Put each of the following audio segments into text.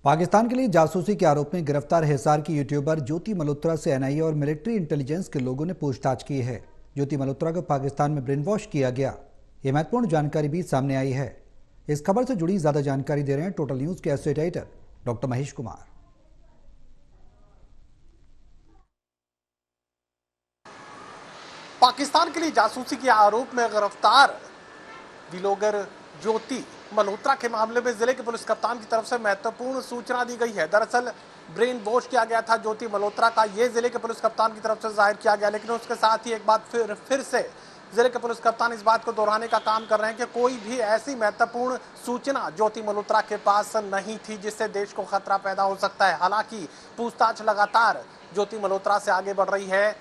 पाकिस्तान के लिए जासूसी के आरोप में गिरफ्तार हिसार की यूट्यूबर ज्योति मल्होत्रा से एनआईए और मिलिट्री इंटेलिजेंस के लोगों ने पूछताछ की है। ज्योति मल्होत्रा को पाकिस्तान में ब्रेन वॉश किया गया, ये महत्वपूर्ण जानकारी भी सामने आई है। इस खबर से जुड़ी ज्यादा जानकारी दे रहे हैं टोटल न्यूज के associate editor doctor Mahesh Kumar. Pakistan के लिए जासूसी के आरोप में गिरफ्तार व्लॉगर ज्योति मल्होत्रा के मामले में जिले के पुलिस कप्तान की तरफ से महत्वपूर्ण सूचना दी गई है। दरअसल ब्रेन वॉश किया गया था ज्योति मल्होत्रा का, ये जिले के पुलिस कप्तान की तरफ से जाहिर किया गया। लेकिन उसके साथ ही एक बात फिर से जिले के पुलिस कप्तान इस बात को दोहराने का काम कर रहे हैं कि कोई भी ऐसी महत्वपूर्ण सूचना ज्योति मल्होत्रा के पास नहीं थी जिससे देश को खतरा पैदा हो सकता है। हालांकि पूछताछ लगातार ज्योति मल्होत्रा से आगे बढ़ रही है।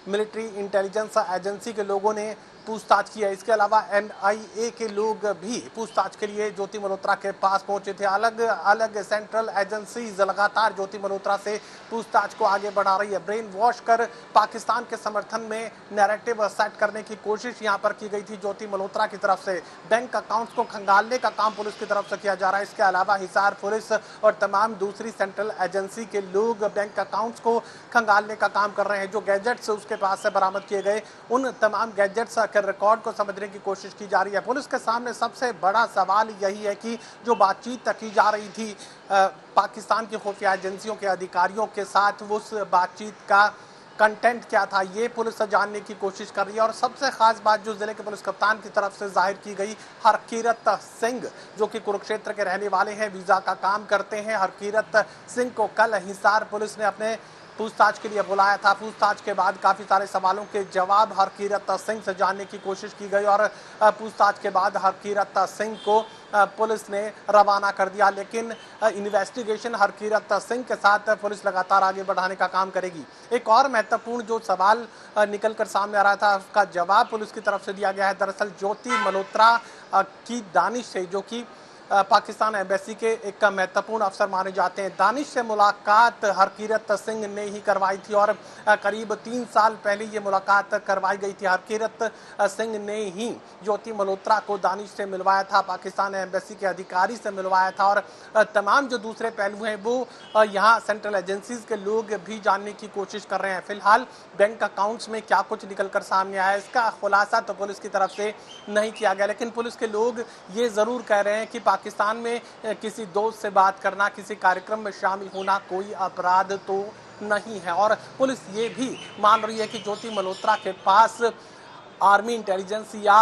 मिलिट्री इंटेलिजेंस एजेंसी के लोगों ने पूछताछ की है। इसके अलावा एनआईए के लोग भी पूछताछ के लिए ज्योति मल्होत्रा के पास पहुंचे थे। अलग अलग सेंट्रल एजेंसीज लगातार ज्योति मल्होत्रा से पूछताछ को आगे बढ़ा रही है। ब्रेन वॉश कर पाकिस्तान के समर्थन में नैरेटिव सेट करने की कोशिश यहां पर की गई थी ज्योति मल्होत्रा की तरफ से। बैंक अकाउंट्स को खंगालने का काम पुलिस की तरफ से किया जा रहा है। इसके अलावा हिसार पुलिस और तमाम दूसरी सेंट्रल एजेंसी के लोग बैंक अकाउंट्स को खंगालने का काम कर रहे हैं। जो गैजेट्स उसके पास से बरामद किए गए, उन तमाम गैजेट्स के रिकॉर्ड को समझने की कोशिश की जा रही है। पुलिस के सामने सबसे बड़ा सवाल यही है कि जो बातचीत की जा रही थी पाकिस्तान की खुफिया एजेंसियों के अधिकारियों के साथ, उस बातचीत का कंटेंट क्या था, ये पुलिस जानने की कोशिश कर रही है। और सबसे खास बात जो जिले के पुलिस कप्तान की तरफ से जाहिर की गई, हरकीरत सिंह जो कि कुरुक्षेत्र के रहने वाले हैं, वीजा का काम करते हैं। हरकीरत सिंह को कल हिसार पुलिस ने अपने पूछताछ के लिए बुलाया था। पूछताछ के बाद काफी सारे सवालों के जवाब हरकीरत सिंह से जानने की कोशिश की गई और पूछताछ के बाद हरकीरत सिंह को पुलिस ने रवाना कर दिया। लेकिन इन्वेस्टिगेशन हरकीरत सिंह के साथ पुलिस लगातार आगे बढ़ाने का काम करेगी। एक और महत्वपूर्ण जो सवाल निकल कर सामने आ रहा था, उसका जवाब पुलिस की तरफ से दिया गया है। दरअसल ज्योति मल्होत्रा की दानिश से, जो कि पाकिस्तान एम्बेसी के एक महत्वपूर्ण अफसर माने जाते हैं, दानिश से मुलाकात हरकीरत सिंह ने ही करवाई थी और करीब 3 साल पहले ये मुलाकात करवाई गई थी। हरकीरत सिंह ने ही ज्योति मल्होत्रा को दानिश से मिलवाया था, पाकिस्तान एम्बेसी के अधिकारी से मिलवाया था। और तमाम जो दूसरे पहलू हैं वो यहाँ सेंट्रल एजेंसीज के लोग भी जानने की कोशिश कर रहे हैं। फिलहाल बैंक अकाउंट्स में क्या कुछ निकल कर सामने आया, इसका खुलासा तो पुलिस की तरफ से नहीं किया गया। लेकिन पुलिस के लोग ये जरूर कह रहे हैं कि पाकिस्तान में किसी दोस्त से बात करना, किसी कार्यक्रम में शामिल होना कोई अपराध तो नहीं है। और पुलिस ये भी मान रही है कि ज्योति मल्होत्रा के पास आर्मी इंटेलिजेंस या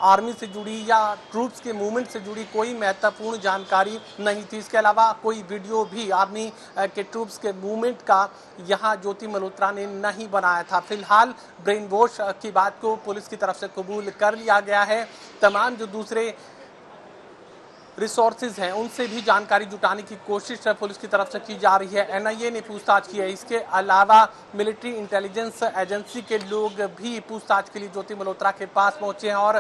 आर्मी से जुड़ी या ट्रूप्स के मूवमेंट से जुड़ी कोई महत्वपूर्ण जानकारी नहीं थी। इसके अलावा कोई वीडियो भी आर्मी के ट्रूप्स के मूवमेंट का यहाँ ज्योति मल्होत्रा ने नहीं बनाया था। फिलहाल ब्रेन वॉश की बात को पुलिस की तरफ से कबूल कर लिया गया है। तमाम जो दूसरे रिसोर्सेज हैं उनसे भी जानकारी जुटाने की कोशिश पुलिस की तरफ से की जा रही है। एनआईए ने पूछताछ की है। इसके अलावा मिलिट्री इंटेलिजेंस एजेंसी के लोग भी पूछताछ के लिए ज्योति मल्होत्रा के पास पहुंचे हैं और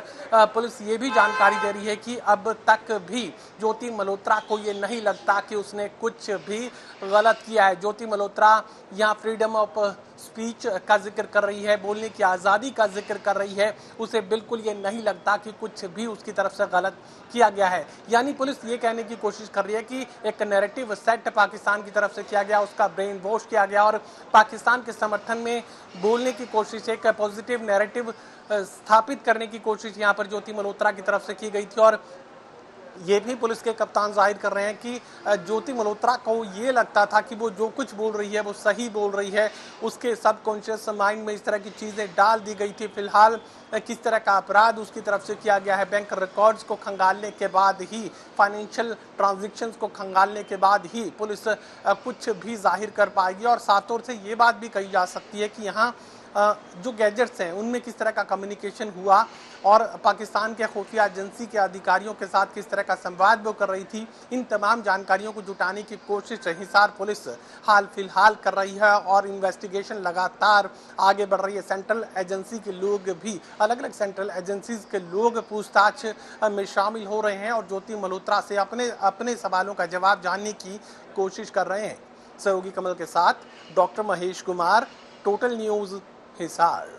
पुलिस ये भी जानकारी दे रही है कि अब तक भी ज्योति मल्होत्रा को ये नहीं लगता कि उसने कुछ भी गलत किया है। ज्योति मल्होत्रा यहाँ फ्रीडम ऑफ स्पीच का जिक्र कर रही है, बोलने की आज़ादी का जिक्र कर रही है। उसे बिल्कुल ये नहीं लगता कि कुछ भी उसकी तरफ से गलत किया गया है। यानी पुलिस ये कहने की कोशिश कर रही है कि एक नैरेटिव सेट पाकिस्तान की तरफ से किया गया, उसका ब्रेन वॉश किया गया और पाकिस्तान के समर्थन में बोलने की कोशिश, एक पॉजिटिव नैरेटिव स्थापित करने की कोशिश यहाँ पर ज्योति मल्होत्रा की तरफ से की गई थी। और ये भी पुलिस के कप्तान जाहिर कर रहे हैं कि ज्योति मल्होत्रा को ये लगता था कि वो जो कुछ बोल रही है वो सही बोल रही है। उसके सबकॉन्शियस माइंड में इस तरह की चीज़ें डाल दी गई थी। फिलहाल किस तरह का अपराध उसकी तरफ से किया गया है, बैंक रिकॉर्ड्स को खंगालने के बाद ही, फाइनेंशियल ट्रांजैक्शंस को खंगालने के बाद ही पुलिस कुछ भी जाहिर कर पाएगी। और साफ तौर से ये बात भी कही जा सकती है कि यहाँ जो गैजेट्स हैं उनमें किस तरह का कम्युनिकेशन हुआ और पाकिस्तान के खुफिया एजेंसी के अधिकारियों के साथ किस तरह का संवाद वो कर रही थी, इन तमाम जानकारियों को जुटाने की कोशिश हिसार पुलिस हाल फिलहाल कर रही है और इन्वेस्टिगेशन लगातार आगे बढ़ रही है। सेंट्रल एजेंसी के लोग भी, अलग अलग सेंट्रल एजेंसीज के लोग पूछताछ में शामिल हो रहे हैं और ज्योति मल्होत्रा से अपने सवालों का जवाब जानने की कोशिश कर रहे हैं। सहयोगी कमल के साथ doctor Mahesh Kumar, total news Hisar.